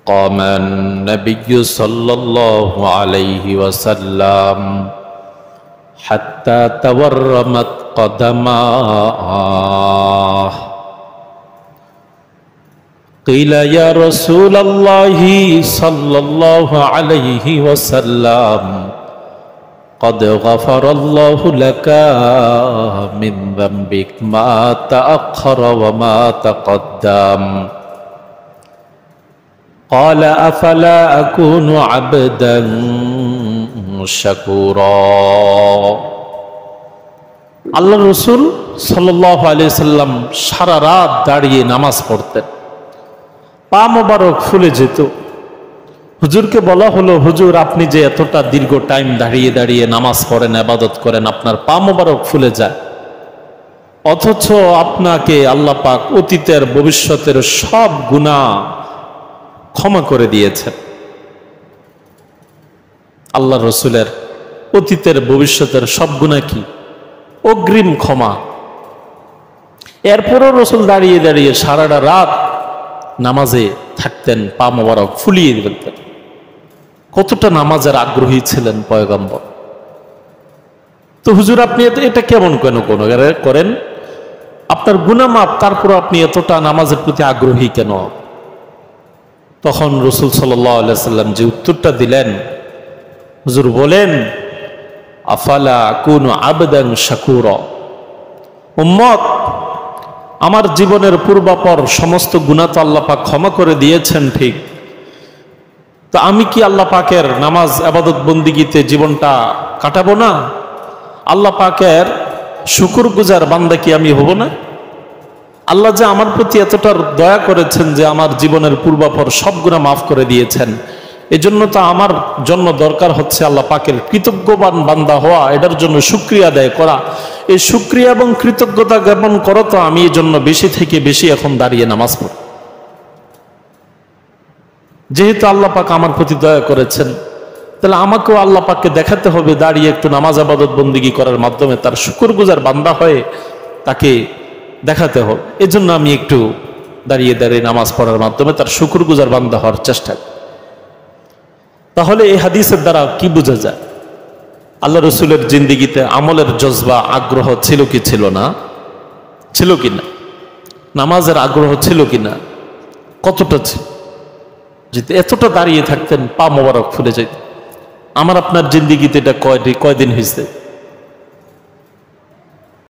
قام النبي صلى الله عليه وسلم حتى تورمت قدماه قيل يا رسول الله صلى الله عليه وسلم قد غفر الله لك من ذنبك ما تأخر وما تقدم قال أفلا أكون عبدا شكورا আল্লাহ রসুল সাল্লাল্লাহু আলাইহি সাল্লাম সারা রাত দাঁড়িয়ে নামাজ পড়তেন, পা মোবারক ফুলে যেত। হুজুরকে বলা হলো, হুজুর আপনি যে এতটা দীর্ঘ টাইম দাঁড়িয়ে দাঁড়িয়ে নামাজ পড়েন, ইবাদত করেন, আপনার পা মোবারক ফুলে যায়, অথচ আপনাকে আল্লাহ পাক অতীতের ভবিষ্যতের সব গুনাহ ক্ষমা করে দিয়েছেন। আল্লাহ রসুলের অতীতের ভবিষ্যতের সব গুনাহ কি অগ্রিম ক্ষমা। এরপরও রসুল দাঁড়িয়ে দাঁড়িয়ে সারাটা রাত নামাজে থাকতেন, পা মোবারক ফুলিয়ে দিতেন। কতটা নামাজের আগ্রহী ছিলেন পয়গম্বর। তো হুজুর আপনি এটা কেমন কেন করেন? আপনার গুনাহ মাফ, তারপর আপনি এতটা নামাজের প্রতি আগ্রহী কেন? তখন রাসূল সাল্লাল্লাহু আলাইহি সাল্লাম যে উত্তরটা দিলেন, হুজুর বলেন, আফালা আকুনু আবদান শাকুরা। উম্মত, আমার জীবনের পূর্বাপর সমস্ত গুনাহ তো আল্লাহ পাক ক্ষমা করে দিয়েছেন, ঠিক, তো আমি কি আল্লাহ পাকের নামাজ ইবাদত বন্দিগিতে জীবনটা কাটাবো না? আল্লাহ পাকের শুকরগুজার বান্দা কি আমি হব না? আল্লাহ যে আমার প্রতি এতটা দয়া করেছেন যে আমার জীবনের পূর্বাপর সব গুনাহ মাফ করে দিয়েছেন, এজন্য তো আমার জন্য দরকার হচ্ছে আল্লাহ পাকের কৃতজ্ঞবান বান্দা হওয়া, এটার জন্য শুকরিয়া আদায় করা। এই শুকরিয়া এবং কৃতজ্ঞতা জ্ঞাপন করো তো আমি এই জন্য বেশি থেকে বেশি এখন দাঁড়িয়ে নামাজ পড়ি। যেহেতু আল্লাহ পাক আমার প্রতি দয়া করেছেন, তাহলে আমাকেও আল্লাহ পাককে দেখাতে হবে, দাঁড়িয়ে একটু নামাজ ইবাদত বন্দেগী করার মাধ্যমে তার শুকরগুজার বান্দা হয়ে তাকে দেখাতে হবে। এজন্য আমি একটু দাঁড়িয়ে দাঁড়িয়ে নামাজ পড়ার মাধ্যমে তার শুকরগুজার বান্দা হওয়ার চেষ্টা করি। তাহলে এই হাদিসের দ্বারা কি বোঝা যায়? আল্লাহ রসুলের জিন্দিগিতে আমলের জজবা, আগ্রহ ছিল কি ছিল না? ছিল কিনা? নামাজের আগ্রহ ছিল কিনা? কতটা ছিল? যদি এতটা দাঁড়িয়ে থাকতেন, পা মোবারক ফুলে যেত। আমার আপনার জিন্দিগিতে এটা কয়দিন হয়েছে?